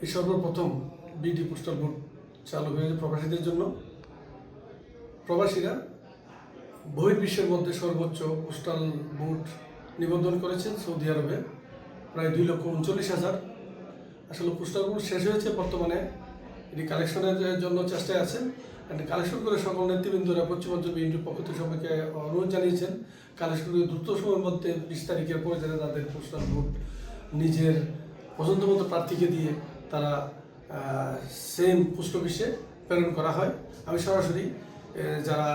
এই সর্বপ্রথম BD postal vote চালু হয়েছে প্রবাসীদের জন্য। প্রবাসীরা বহির্বিশ্বের মধ্যে সর্বোচ্চ পোস্টাল ভোট নিবন্ধন করেছেন সৌদি আরবে, প্রায় 2,39,000। আসলে পোস্টাল ভোট শেষ হয়েছে, বর্তমানে এটি কালেকশনের জন্য চেষ্টায় আছেন। কালেকশন করে সকল নেতৃবৃন্দরা পশ্চিমাঞ্চল বিএনপির পক্ষ থেকে সবাইকে অনুরোধ জানিয়েছেন কালেকশন করে দ্রুত সময়ের মধ্যে 20 তারিখের পরে যাতে তাদের পোস্টাল ভোট নিজের পছন্দ মতো প্রার্থীকে দিয়ে তারা সেম পোস্ট অফিসে প্রেরণ করা হয়। আমি সরাসরি যারা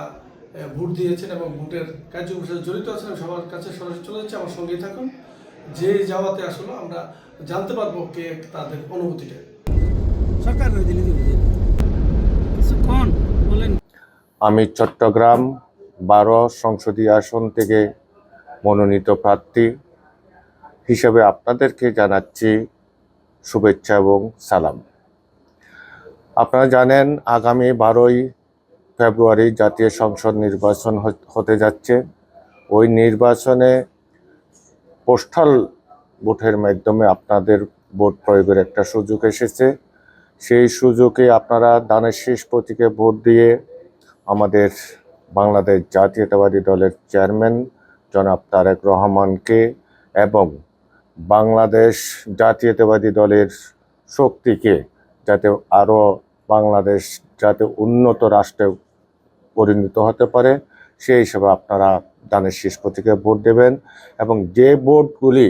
ভোট দিয়েছেন এবং ভোটের কার্যক্রমের সাথে জড়িত আছেন সবার কাছে সরাসরি চলে যাচ্ছে। আমার সঙ্গেই থাকুন, যে যাওয়াতে আসলে আমরা জানতে পারবো কে তাদের অনুভূতিটা। সরকার কিছুক্ষণ বলেন। আমি চট্টগ্রাম 12 সংসদীয় আসন থেকে মনোনীত প্রার্থী হিসেবে আপনাদেরকে জানাচ্ছি শুভেচ্ছা এবং সালাম। আপনারা জানেন আগামী 12ই ফেব্রুয়ারি জাতীয় সংসদ নির্বাচন হতে যাচ্ছে। ওই নির্বাচনে পোস্টাল ভোটের মাধ্যমে আপনাদের ভোট প্রয়োগের একটা সুযোগ এসেছে। সেই সুযোগে আপনারা দানের শীষ প্রতীকে ভোট দিয়ে আমাদের বাংলাদেশ জাতীয়তাবাদী দলের চেয়ারম্যান জনাব তারেক রহমানকে এবং বাংলাদেশ জাতীয়তাবাদী দলের শক্তিকে যাতে আরও বাংলাদেশ যাতে উন্নত রাষ্ট্রে পরিণত হতে পারে সেই হিসাবে আপনারা দানের শীষ প্রতীকে ভোট দেবেন। এবং যে ভোটগুলি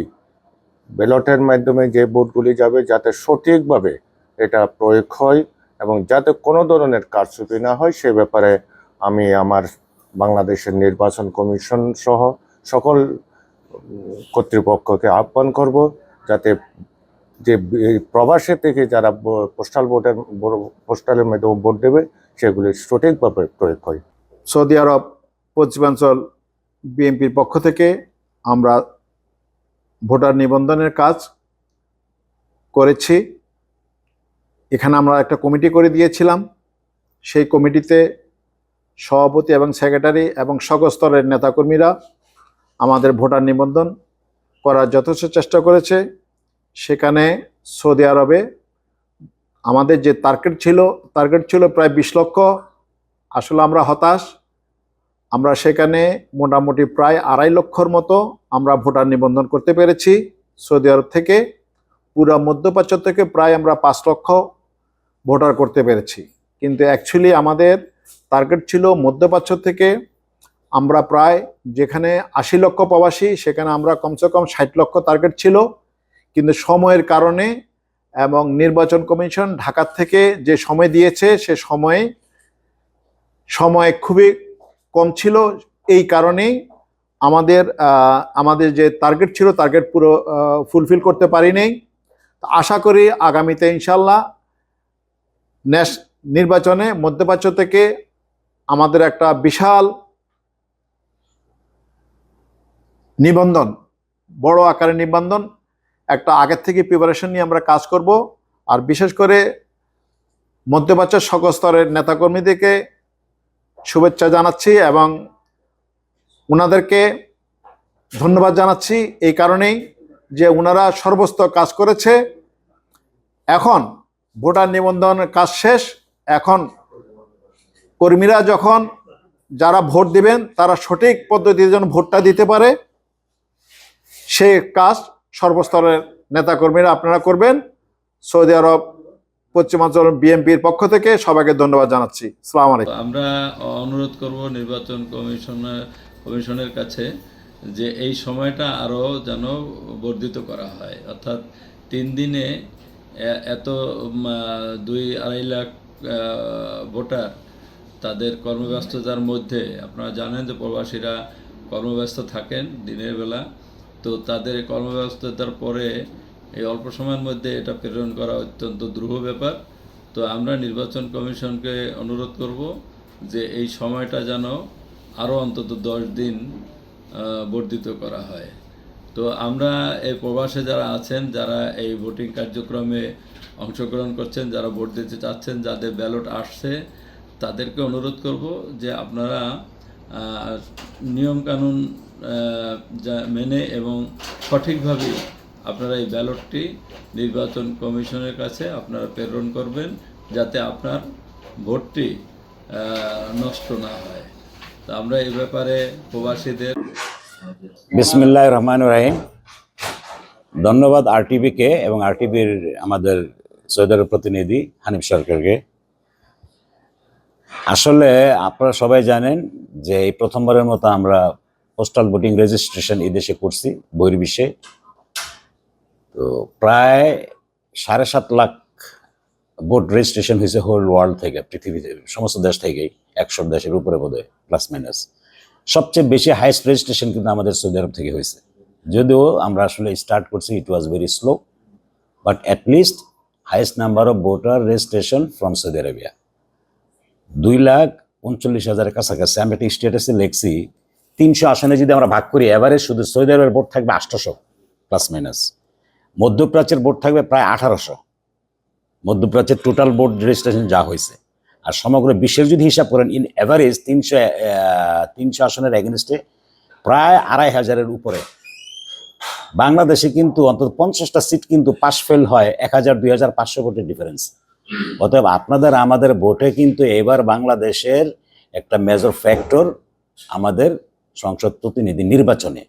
ব্যালটের মাধ্যমে যে ভোটগুলি যাবে যাতে সঠিকভাবে এটা প্রয়োগ হয় এবং যাতে কোনো ধরনের কারচুপি না হয় সে ব্যাপারে আমি আমার বাংলাদেশের নির্বাচন কমিশন সহ সকল কর্তৃপক্ষকে আহ্বান করব যাতে যে প্রবাসী থেকে যারা পোস্টালের মাধ্যমে ভোট দেবে সেগুলি সঠিকভাবে প্রয়োগ হয়। সৌদি আরব পশ্চিমাঞ্চল বিএনপির পক্ষ থেকে আমরা ভোটার নিবন্ধনের কাজ করেছি। এখানে আমরা একটা কমিটি করে দিয়েছিলাম। সেই কমিটিতে সভাপতি এবং সেক্রেটারি এবং সকল স্তরের নেতাকর্মীরা আমাদের ভোটার নিবন্ধন করার যথেষ্ট চেষ্টা করেছে। সেখানে সৌদি আরবে আমাদের যে টার্গেট ছিল প্রায় 20 লক্ষ। আসলে আমরা হতাশ। আমরা সেখানে মোটামুটি প্রায় 2.5 লক্ষর মতো আমরা ভোটার নিবন্ধন করতে পেরেছি সৌদি আরব থেকে। পুরো মধ্যপ্রাচ্য থেকে প্রায় আমরা 5 লক্ষ ভোটার করতে পেরেছি। কিন্তু অ্যাকচুয়ালি আমাদের টার্গেট ছিল মধ্যপ্রাচ্য থেকে আমরা প্রায়, যেখানে 80 লক্ষ প্রবাসী সেখানে আমরা কমসে কম 60 লক্ষ টার্গেট ছিল। কিন্তু সময়ের কারণে এবং নির্বাচন কমিশন ঢাকা থেকে যে সময় দিয়েছে সে সময় খুবই কম ছিল। এই কারণেই আমাদের যে টার্গেট ছিল টার্গেট পুরো ফুলফিল করতে পারিনি। আশা করি আগামীতে ইনশাল্লাহ নির্বাচনে মধ্যপ্রাচ্য থেকে আমাদের একটা বিশাল নিবন্ধন, বড় আকারের নিবন্ধন একটা আগের থেকে প্রিপারেশন নিয়ে আমরা কাজ করব। আর বিশেষ করে মধ্যপ্রাচ্যের সকল স্তরের নেতাকর্মীদেরকে শুভেচ্ছা জানাচ্ছি এবং ওনাদেরকে ধন্যবাদ জানাচ্ছি এই কারণেই যে ওনারা সর্বস্তর কাজ করেছে। এখন ভোটার নিবন্ধনের কাজ শেষ। এখন কর্মীরা যখন যারা ভোট দিবেন তারা সঠিক পদ্ধতিতে যেন ভোটটা দিতে পারে সে কাজ সর্বস্তরের নেতাকর্মীরা আপনারা করবেন। সৌদি আরব পশ্চিমাঞ্চল বিএনপির পক্ষ থেকে সবাইকে ধন্যবাদ জানাচ্ছি। আসসালামু আলাইকুম। আমরা অনুরোধ করব নির্বাচন কমিশনের কাছে যে এই সময়টা আরও যেন বর্ধিত করা হয়, অর্থাৎ 3 দিনে এত 2-2.5 লাখ ভোটার তাদের কর্মব্যস্ততার মধ্যে, আপনারা জানেন যে প্রবাসীরা কর্মব্যস্ত থাকেন দিনের বেলা, তো তাদের কর্মব্যস্ততার পরে এই অল্প সময়ের মধ্যে এটা প্রেরণ করা অত্যন্ত দুরূহ ব্যাপার। তো আমরা নির্বাচন কমিশনকে অনুরোধ করব যে এই সময়টা যেন আরও অন্তত 10 দিন বর্ধিত করা হয়। তো আমরা এই প্রবাসে যারা আছেন, যারা এই ভোটিং কার্যক্রমে অংশগ্রহণ করছেন, যারা ভোট দিতে চাচ্ছেন, যাদের ব্যালট আসছে, তাদেরকে অনুরোধ করব যে আপনারা নিয়মকানুন মেনে এবং সঠিকভাবে আপনারা এই ব্যালটটি নির্বাচন কমিশনের কাছে আপনারা প্রেরণ করবেন, যাতে আপনার ভোটটি নষ্ট না হয়। তো আমরা এই ব্যাপারে প্রবাসীদের বিসমিল্লাহির রহমানির রহিম। ধন্যবাদ আরটিভিকে এবং আরটিভির আমাদের সৌদি আরব প্রতিনিধি হানিফ সরকারকে। আসলে আপনারা সবাই জানেন যে এই প্রথমবারের মতো আমরা পোস্টাল ভোটিং রেজিস্ট্রেশন এই দেশে করছি বহির্বিশ্বে। তো প্রায় 7.5 লাখ ভোট রেজিস্ট্রেশন হয়েছে হোল ওয়ার্ল্ড থেকে, পৃথিবীতে সমস্ত দেশ থেকেই, 100 দেশের উপরে বোধহয় প্লাস মাইনাস। সবচেয়ে বেশি হাইস্ট রেজিস্ট্রেশন কিন্তু আমাদের সৌদি আরব থেকে হয়েছে। যদিও আমরা আসলে স্টার্ট করছি, it was very slow, but at least highest number of voter registration from Saudi Arabia 2,39,000-এর কাছাকাছি। আমি একটা স্ট্যাটাসে লিখছি 300 আসনে যদি আমরা ভাগ করি, এভারেজ শুধু সৌদি আরবের ভোট থাকবে 800 প্লাস মাইনাস। মধ্যপ্রাচ্যের ভোট থাকবে প্রায় 1800। মধ্যপ্রাচ্যের টোটাল ভোট রেজিস্ট্রেশন যা হয়েছে, আর সমগ্র বিশ্বের যদি হিসাব করেন, ইন অ্যাভারেজ 300 আসনের এগেনস্টে প্রায় 2500-এর উপরে। বাংলাদেশে কিন্তু অন্তত 50টা সিট কিন্তু পাস ফেল হয় 1000-2500 ভোটের ডিফারেন্স। অতএব আপনাদের আমাদের ভোটে কিন্তু এবার বাংলাদেশের একটা মেজর ফ্যাক্টর আমাদের সংসদ প্রতিনিধি নির্বাচনে।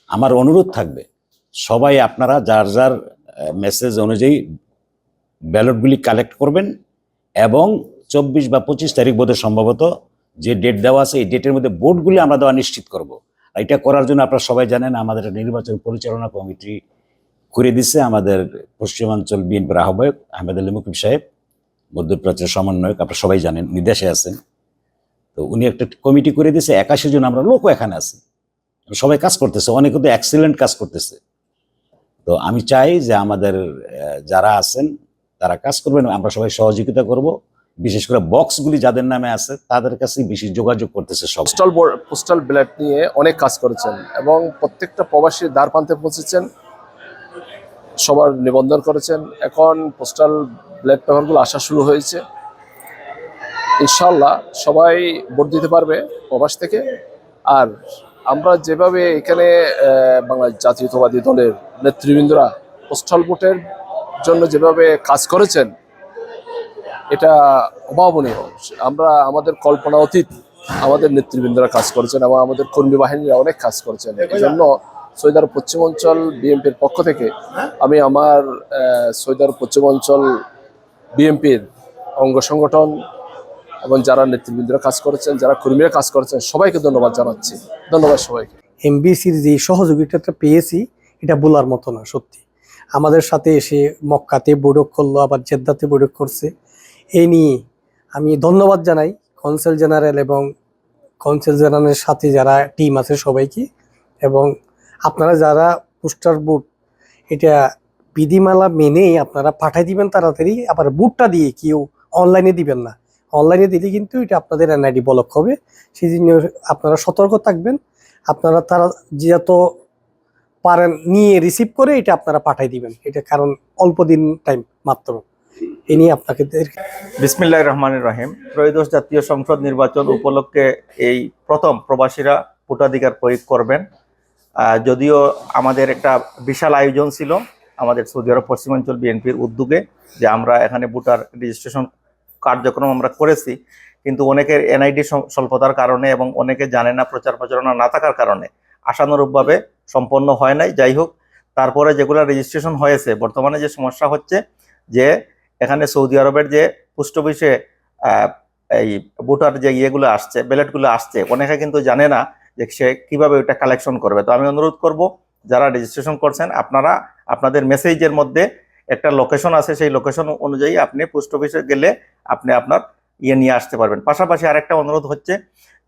আমার অনুরোধ থাকবে, সবাই আপনারা যার যার মেসেজ অনুযায়ী ব্যালটগুলি কালেক্ট করবেন এবং 24 বা 25 তারিখ বোধহয় সম্ভবত যে ডেট দেওয়া আছে, এই ডেটের মধ্যে ভোটগুলি আমরা দেওয়া নিশ্চিত করব। এটা করার জন্য আপনারা সবাই জানেন আমাদের নির্বাচন পরিচালনা কমিটি করে দিচ্ছে আমাদের পশ্চিমাঞ্চল বিএনপির আহ্বায়ক আহমেদ আলী মুকিব সাহেব, মধ্যপ্রাচ্যের সমন্বয়ক, আপনারা সবাই জানেন, নির্দেশে আছেন। তো উনি একটা কমিটি করে দিয়েছে, 81 জন আমরা লোকও এখানে আছি, সবাই কাজ করতেছে, অনেকে তো এক্সিলেন্ট কাজ করতেছে। তো আমি চাই যে আমাদের যারা আছেন তারা কাজ করবেন, আমরা সবাই সহযোগিতা করব। বিশেষ করে বক্সগুলি যাদের নামে আছে তাদের কাছে বেশি যোগাযোগ করতেছে সব। পোস্টাল ব্যালট নিয়ে অনেক কাজ করেছেন এবং প্রত্যেকটা প্রবাসীর দ্বার প্রান্তে পৌঁছেছেন, সবার নিবন্ধন করেছেন। এখন পোস্টাল ব্যালট পেপারগুলো আসা শুরু হয়েছে। ইনশাল্লাহ সবাই ভোট দিতে পারবে প্রবাস থেকে। আর আমরা যেভাবে এখানে বাংলাদেশ জাতীয়তাবাদী দলের নেতৃবৃন্দরা পোস্টাল ভোটের জন্য যেভাবে কাজ করেছেন, এটা অভাবনীয়। আমরা আমাদের কল্পনা অতীত আমাদের নেতৃবৃন্দরা কাজ করেছেন এবং আমাদের কর্মী বাহিনীরা অনেক কাজ করেছেন। এই জন্য সৌদি আরব পশ্চিমাঞ্চল বিএনপির পক্ষ থেকে আমি আমার সৌদি আরব পশ্চিমাঞ্চল বিএনপির অঙ্গ সংগঠন এবং যারা নেতৃবৃন্দরা কাজ করেছেন, যারা কর্মীরা কাজ করেছেন, সবাইকে ধন্যবাদ জানাচ্ছি। ধন্যবাদ সবাইকে। এমবিসির যে সহযোগিতাটা পেয়েছি এটা বলার মতো না। সত্যি আমাদের সাথে এসে মক্কাতে বৈঠক করলো, আবার জেদ্দাতে বৈঠক করছে। এই নিয়ে আমি ধন্যবাদ জানাই কনসাল জেনারেল এবং কনসাল জেনারেলের সাথে যারা টিম আছে সবাইকে। এবং আপনারা যারা পোস্টার বুট এটা বিধিমালা মেনেই আপনারা পাঠাই দিবেন তাড়াতাড়ি। আবার বুটটা দিয়ে কেউ অনলাইনে দিবেন না, অনলাইনে দিলে কিন্তু এটা আপনাদের এনআইডি ব্লক হবে। সেই জন্য আপনারা সতর্ক থাকবেন। আপনারা তারা যত পারেন নিয়ে রিসিভ করে এটা আপনারা পাঠাই দিবেন, এটা কারণ অল্প দিন টাইম মাত্র। এ নিয়ে আপনাকে বিসমিল্লাহির রহমানির রহিম। ত্রয়োদশ জাতীয় সংসদ নির্বাচন উপলক্ষে এই প্রথম প্রবাসীরা ভোটাধিকার প্রয়োগ করবেন। যদিও আমাদের একটা বিশাল আয়োজন ছিল আমাদের সৌদি আরব পশ্চিমাঞ্চল বিএনপির উদ্যোগে, যে আমরা এখানে ভোটার রেজিস্ট্রেশন কার্যক্রম আমরা করেছি, কিন্তু অনেকের এনআইডি স্বল্পতার কারণে এবং অনেকে জানে না, প্রচার প্রচারণা না থাকার কারণে আশানুরূপভাবে সম্পন্ন হয় নাই। যাই হোক, তারপরে যেগুলো রেজিস্ট্রেশন হয়েছে, বর্তমানে যে সমস্যা হচ্ছে যে এখানে সৌদি আরবের যে পোস্ট অফিসে এই ভোটার যে ইয়েগুলো আসছে, ব্যালটগুলো আসছে, অনেকে কিন্তু জানে না যে সে কীভাবে ওইটা কালেকশন করবে। তো আমি অনুরোধ করব যারা রেজিস্ট্রেশন করছেন, আপনারা আপনাদের মেসেজের মধ্যে একটা লোকেশন আছে, সেই লোকেশন অনুযায়ী আপনি পোস্ট অফিসে গেলে আপনি আপনার ইয়ে নিয়ে আসতে পারবেন। পাশাপাশি আরেকটা অনুরোধ হচ্ছে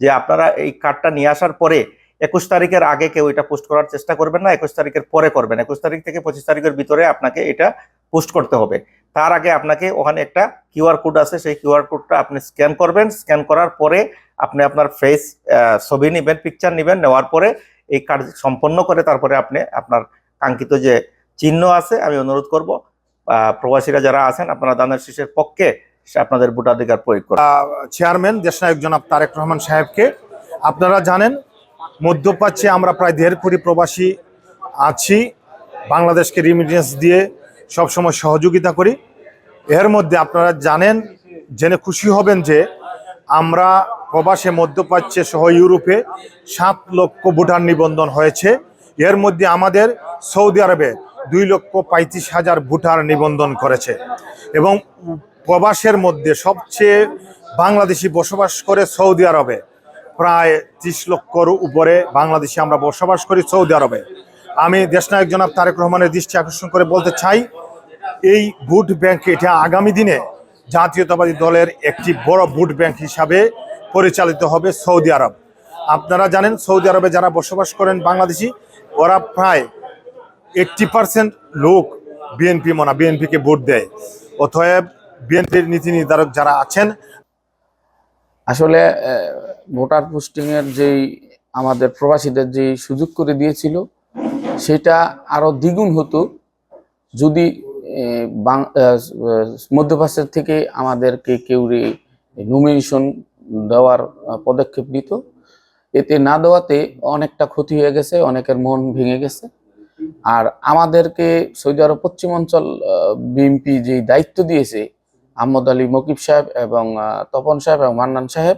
যে আপনারা এই কার্ডটা নিয়ে আসার পরে 21 তারিখের আগে কেউ এটা পোস্ট করার চেষ্টা করবেন না, 21 তারিখের পরে করবেন। 21 তারিখ থেকে 25 তারিখের ভিতরে আপনাকে এটা পোস্ট করতে হবে। তার আগে আপনাকে ওখানে একটা কিউআর কোড আছে, সেই কিউআর কোডটা আপনি স্ক্যান করবেন। স্ক্যান করার পরে আপনি আপনার ফেস ছবি নেবেন, পিকচার নেবেন, নেওয়ার পরে এই কার্ড সম্পন্ন করে তারপরে আপনি আপনার কাঙ্ক্ষিত যে চিহ্ন আছে, আমি অনুরোধ করব প্রবাসীরা যারা আছেন আপনারা দানের শীষের পক্ষে আপনাদের ভোটাধিকার প্রয়োগ করেন। চেয়ারম্যান দেশনায়ক জনাব তারেক রহমান সাহেবকে। আপনারা জানেন মধ্যপ্রাচ্যে আমরা প্রায় 1.5 কোটি প্রবাসী আছি। বাংলাদেশকে রিমিটেন্স দিয়ে সবসময় সহযোগিতা করি। এর মধ্যে আপনারা জেনে খুশি হবেন যে আমরা প্রবাসে, মধ্যপ্রাচ্যে সহ ইউরোপে 7 লক্ষ ভোটার নিবন্ধন হয়েছে। এর মধ্যে আমাদের সৌদি আরবে 2,35,000 ভোটার নিবন্ধন করেছে। এবং প্রবাসের মধ্যে সবচেয়ে বাংলাদেশি বসবাস করে সৌদি আরবে, প্রায় 30 লক্ষর উপরে বাংলাদেশি আমরা বসবাস করি সৌদি আরবে। আমি দেশনায়ক জনাব তারেক রহমানের দৃষ্টি আকর্ষণ করে বলতে চাই, এই ভোট ব্যাংক এটা আগামী দিনে জাতীয়তাবাদী দলের একটি বড় ভোট ব্যাংক হিসাবে পরিচালিত হবে সৌদি আরব। আপনারা জানেন সৌদি আরবে যারা বসবাস করেন বাংলাদেশি, ওরা প্রায় 80% লোক বিএনপিকে ভোট দেয়। অতএব বিএনপির নীতি নির্ধারক যারা আছেন, আসলে ভোটার পোস্টিংয়ের যেই আমাদের প্রবাসীদের যে সুযোগ করে দিয়েছিল সেটা আরো দ্বিগুণ হতো যদি মধ্যপ্রাচ্যের থেকে আমাদেরকে কেউ নমিনেশন দেওয়ার পদক্ষেপ নিত। এতে না দেওয়াতে অনেকটা ক্ষতি হয়ে গেছে, অনেকের মন ভেঙে গেছে। আর আমাদেরকে সৌদি আরব পশ্চিমাঞ্চল বিএনপি যে দায়িত্ব দিয়েছে আহমদ আলী মকিব সাহেব এবং তপন সাহেব এবং মান্নান সাহেব,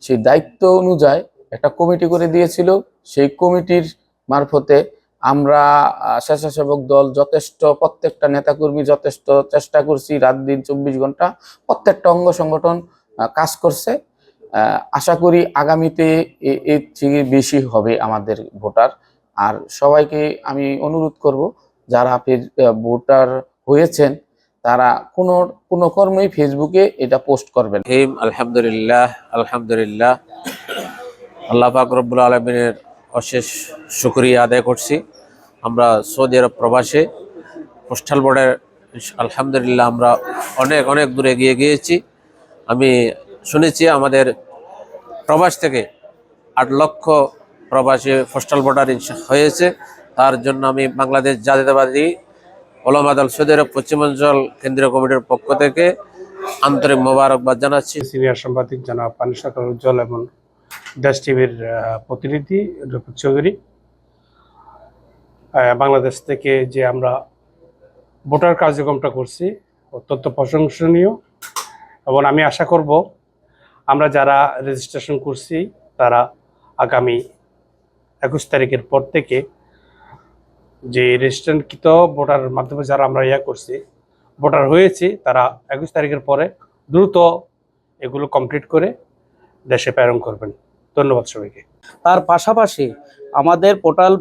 সেই দায়িত্ব অনুযায়ী একটা কমিটি করে দিয়েছিল। সেই কমিটির মারফতে আমরা স্বেচ্ছাসেবক দল যথেষ্ট, প্রত্যেকটা নেতাকর্মী যথেষ্ট চেষ্টা করছি, রাত দিন 24 ঘন্টা প্রত্যেকটা অঙ্গ সংগঠন কাজ করছে। আশা করি আগামীতে এর থেকে বেশি হবে আমাদের ভোটার। আর সবাইকে আমি অনুরোধ করব, যারা ভোটার হয়েছেন তারা কোনো কর্মই ফেসবুকে এটা পোস্ট করবেন। আলহামদুলিল্লাহ, আলহামদুলিল্লাহ, আল্লাহ পাক রব্বুল আলামিনের অশেষ শুকরিয়া আদায় করছি। আমরা সৌদি আরব প্রবাসে পোস্টাল বোর্ডের আলহামদুলিল্লাহ আমরা অনেক অনেক দূরে এগিয়ে গিয়েছি। আমি শুনেছি আমাদের প্রবাস থেকে 8 লক্ষ প্রবাসী পোস্টাল ভোটার হয়েছে। তার জন্য আমি বাংলাদেশ জাতীয়তাবাদী ওলামা দল সৌদি আরব পশ্চিমাঞ্চল কেন্দ্রীয় কমিটির পক্ষ থেকে আন্তরিক মোবারকবাদ জানাচ্ছি। সিনিয়র সাংবাদিক জনাব পানি সরকার উজ্জ্বল এবং দেশ টিভির প্রতিনিধি রফিক চৌধুরী। বাংলাদেশ থেকে যে আমরা ভোটার কার্যক্রমটা করছি অত্যন্ত প্রশংসনীয়, এবং আমি আশা করব আমরা যারা রেজিস্ট্রেশন করছি তারা আগামী 21 তারিখের পর থেকে যে রেজিস্ট্রেশনকৃত ভোটার মাধ্যমে যারা আমরা করছি, ভোটার হয়েছি, তারা 21 তারিখের পরে দ্রুত এগুলো কমপ্লিট করে দেশে প্রেরণ করবেন। ধন্যবাদ সবাইকে। তার পাশাপাশি আমাদের পোর্টাল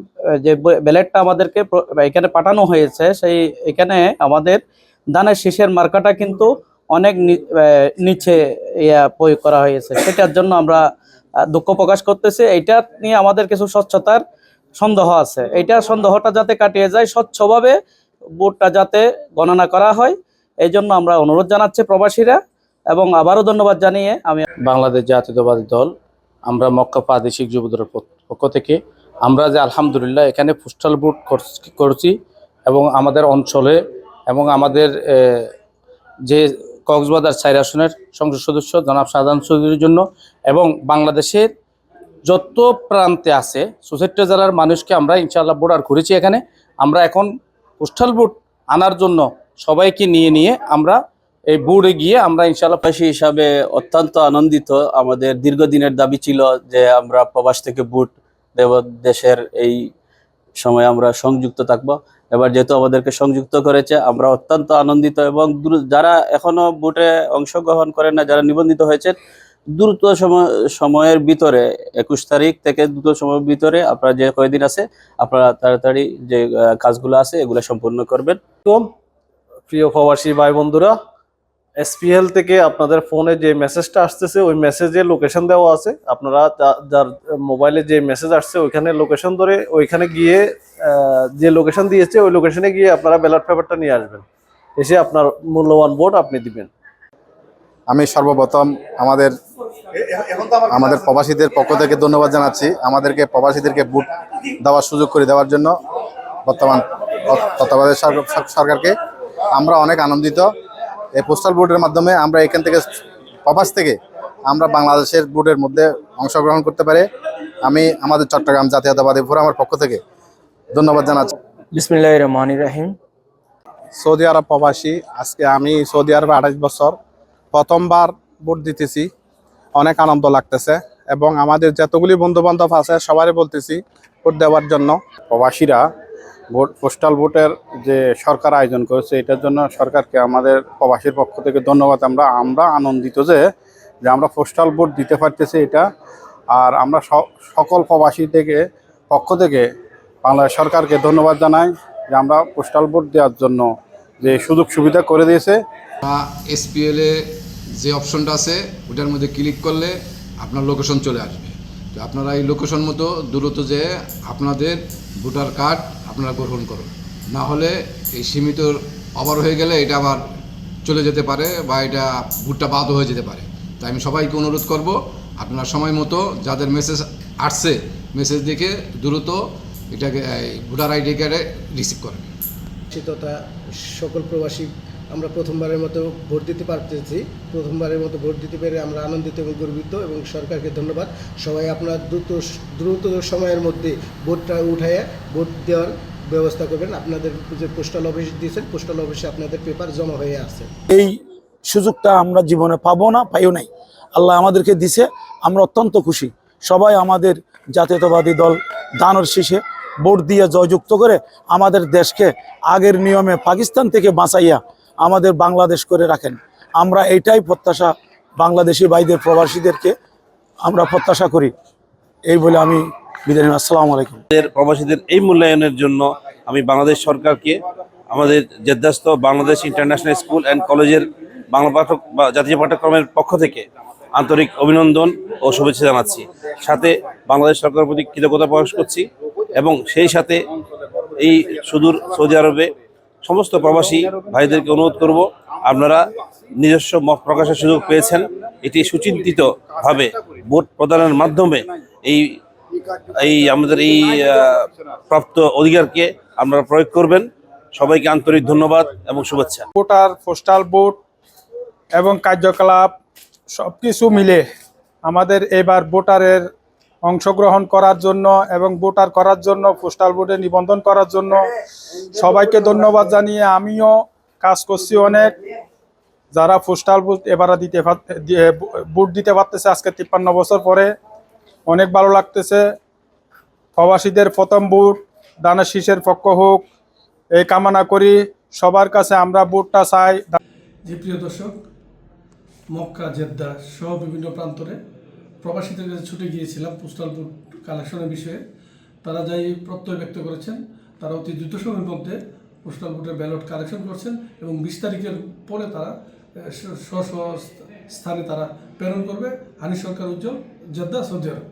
যে ব্যালেটটা আমাদেরকে এখানে পাঠানো হয়েছে, সেই এখানে আমাদের ধানের শীষের মার্কাটা কিন্তু অনেক নিচে প্রয়োগ করা হয়েছে। সেটার জন্য আমরা দুঃখ প্রকাশ করতেছি। এইটা নিয়ে আমাদের কিছু স্বচ্ছতার সন্দেহ আছে। এইটা সন্দেহটা যাতে কাটিয়ে যায়, স্বচ্ছভাবে ভোটটা যাতে গণনা করা হয়, এই জন্য আমরা অনুরোধ জানাচ্ছি প্রবাসীরা। এবং আবারও ধন্যবাদ জানিয়ে আমি বাংলাদেশ জাতীয়তাবাদী দল, আমরা মক্কা প্রাদেশিক যুবদলের পক্ষ থেকে আমরা যে আলহামদুলিল্লাহ এখানে পোস্টাল ভোট করছি, এবং আমাদের অঞ্চলে এবং আমাদের যে কক্সবাজার 4 আসনের সংসদ সদস্য জনাব শাহজাহান চৌধুরীর জন্য এবং বাংলাদেশের যত প্রান্তে আছে 64 জেলার মানুষকে আমরা ইনশাআল্লাহ ভোটার করেছি। এখানে আমরা এখন পোস্টাল ভোট আনার জন্য সবাইকে নিয়ে আমরা এই বোর্ডে গিয়ে আমরা ইনশাআল্লাহ প্রবাসী হিসাবে অত্যন্ত আনন্দিত। আমাদের দীর্ঘদিনের দাবি ছিল যে আমরা প্রবাস থেকে ভোট দেব, দেশের এই সময় আমরা সংযুক্ত থাকব। এবার যেহেতু আমাদেরকে সংযুক্ত করেছে, আমরা অত্যন্ত আনন্দিত। এবং যারা এখনো ভোটে অংশগ্রহণ করেন না, যারা নিবন্ধিত হয়েছে, দ্রুত সময়ের ভিতরে 21 তারিখ থেকে দ্রুত সময়ের ভিতরে আপনারা যে কয়েকদিন আছে আপনারা তাড়াতাড়ি যে কাজগুলো আছে এগুলো সম্পূর্ণ করবেন। প্রিয় প্রবাসী ভাই বন্ধুরা, এসপিএল থেকে আপনাদের ফোনে যে মেসেজটা আসতেছে ওই মেসেজে লোকেশন দেওয়া আছে। আপনারা যার মোবাইলে যে মেসেজ আসছে ওইখানে লোকেশন ধরে ওইখানে গিয়ে যে লোকেশন দিয়েছে ওই লোকেশনে গিয়ে আপনারা ব্যালট পেপারটা নিয়ে আসবেন, এসে আপনার মূল্যবান ভোট আপনি দিবেন। আমি সর্বপ্রথম আমাদের প্রবাসীদের পক্ষ থেকে ধন্যবাদ জানাচ্ছি, আমাদেরকে প্রবাসীদেরকে ভোট দেওয়ার সুযোগ করে দেওয়ার জন্য বর্তমান তত্ত্বাবধায়ক সরকারকে। আমরা অনেক আনন্দিত। এই পোস্টাল ভোটের মাধ্যমে আমরা এখান থেকে প্রবাস থেকে আমরা বাংলাদেশের ভোটের মধ্যে অংশগ্রহণ করতে পারি। আমি আমাদের চট্টগ্রাম জাতীয়তাবাদী ফোরামের পক্ষ থেকে ধন্যবাদ জানাচ্ছি। বিসমিল্লাহির রহমানির রহিম। সৌদি আরব প্রবাসী। আজকে আমি সৌদি আরবে 28 বছর, প্রথমবার ভোট দিতেছি। অনেক আনন্দ লাগতেছে এবং আমাদের যতগুলি বন্ধু বান্ধব আছে সবারই বলতেছি ভোট দেওয়ার জন্য। প্রবাসীরা পোস্টাল ভোটের যে সরকার আয়োজন করেছে এটার জন্য সরকারকে আমাদের প্রবাসীর পক্ষ থেকে ধন্যবাদ। আমরা আনন্দিত যে আমরা পোস্টাল ভোট দিতে পারতেছি এটা। আর আমরা সকল প্রবাসী পক্ষ থেকে বাংলাদেশ সরকারকে ধন্যবাদ জানাই যে আমরা পোস্টাল ভোট দেওয়ার জন্য যে সুযোগ সুবিধা করে দিয়েছে। SPL এ যে অপশনটা আছে ওটার মধ্যে ক্লিক করলে আপনার লোকেশন চলে আসবে। তো আপনারা এই লোকেশন মতো দ্রুত যে আপনাদের ভোটার কার্ড আপনারা গ্রহণ করুন, না হলে এই সীমিত ওভার হয়ে গেলে এটা আবার চলে যেতে পারে বা এটা ভোটটা বাদ হয়ে যেতে পারে। তাই আমি সবাইকে অনুরোধ করব আপনারা সময় মতো যাদের মেসেজ আসছে মেসেজ দেখে দ্রুত এটাকে ভোটার আইডি কার্ডে রিসিভ করেন। তথা সকল প্রবাসী আমরা প্রথমবারের মতো ভোট দিতে পারতেছি। প্রথমবারের মতো ভোট দিতে পেরে আমরা আনন্দিত এবং গর্বিত এবং সরকারকে ধন্যবাদ। সবাই আপনারা দ্রুত সময়ের মধ্যে ভোটটা উঠাইয়া ভোট দেওয়ার ব্যবস্থা করবেন। আপনাদের যে পোস্টাল অফিস দিয়েছেন পোস্টাল অফিসে আপনাদের পেপার জমা হয়ে আছে। এই সুযোগটা আমরা জীবনে পাবো না, পাইও নাই, আল্লাহ আমাদেরকে দিছে। আমরা অত্যন্ত খুশি। সবাই আমাদের জাতীয়তাবাদী দল দানের শীষে ভোট দিয়ে জয়যুক্ত করে আমাদের দেশকে আগের নিয়মে পাকিস্তান থেকে বাঁচাইয়া আমাদের বাংলাদেশ করে রাখেন। আমরা এইটাই প্রত্যাশা বাংলাদেশি ভাইদের প্রবাসীদেরকে আমরা প্রত্যাশা করি। এই বলে আমি বিদায় নিলাম। আসসালামু আলাইকুম। প্রবাসীদের এই মূল্যায়নের জন্য আমি বাংলাদেশ সরকারকে আমাদের জেদ্দাস্থ বাংলাদেশ ইন্টারন্যাশনাল স্কুল অ্যান্ড কলেজের বাংলা পাঠক বা জাতীয় পাঠ্যক্রমের পক্ষ থেকে আন্তরিক অভিনন্দন ও শুভেচ্ছা জানাচ্ছি। সাথে বাংলাদেশ সরকারের প্রতি কৃতজ্ঞতা প্রকাশ করছি এবং সেই সাথে এই সুদূর সৌদি আরবে সমস্ত প্রবাসী ভাইদেরকে অনুরোধ করব, আপনারা নিজস্ব মত প্রকাশের সুযোগ পেয়েছেন, এটি সুচিন্তিতভাবে ভোট প্রদানের মাধ্যমে আমাদের এই প্রাপ্ত অধিকারকে আপনারা প্রয়োগ করবেন। সবাইকে আন্তরিক ধন্যবাদ এবং শুভেচ্ছা। ভোটার, পোস্টাল ভোট এবং কার্যকলাপ সব কিছু মিলে আমাদের এবার ভোটারের অংশগ্রহণ করার জন্য এবং ভোটার করার জন্য পোস্টাল ভোটে নিবন্ধন করার জন্য সবাইকে ধন্যবাদ জানিয়ে আমিও কাজ করছি অনেক। যারা পোস্টাল ভোট এবার ভোট দিতে পারতেছে আজকে 53 বছর পরে, অনেক ভালো লাগতেছে। প্রবাসীদের প্রথম ভোট দানের শীষের পক্ষ হোক এই কামনা করি। সবার কাছে আমরা ভোটটা চাই। যে প্রিয় দর্শক, মক্কা, জেদ্দা সহ বিভিন্ন প্রান্তরে প্রবাসীদের কাছে ছুটে গিয়েছিলাম পোস্টাল ভোট কালেকশনের বিষয়ে। তারা যাই প্রত্যয় ব্যক্ত করেছেন, তারা অতি দ্রুত সময়ের মধ্যে পোস্টাল ভোটের ব্যালট কালেকশন করছেন এবং 20 তারিখের পরে তারা স্ব স্থানে তারা প্রেরণ করবে। হানি সরকার উজ্জ্বল, জেদ্দা, সৌদি আরব।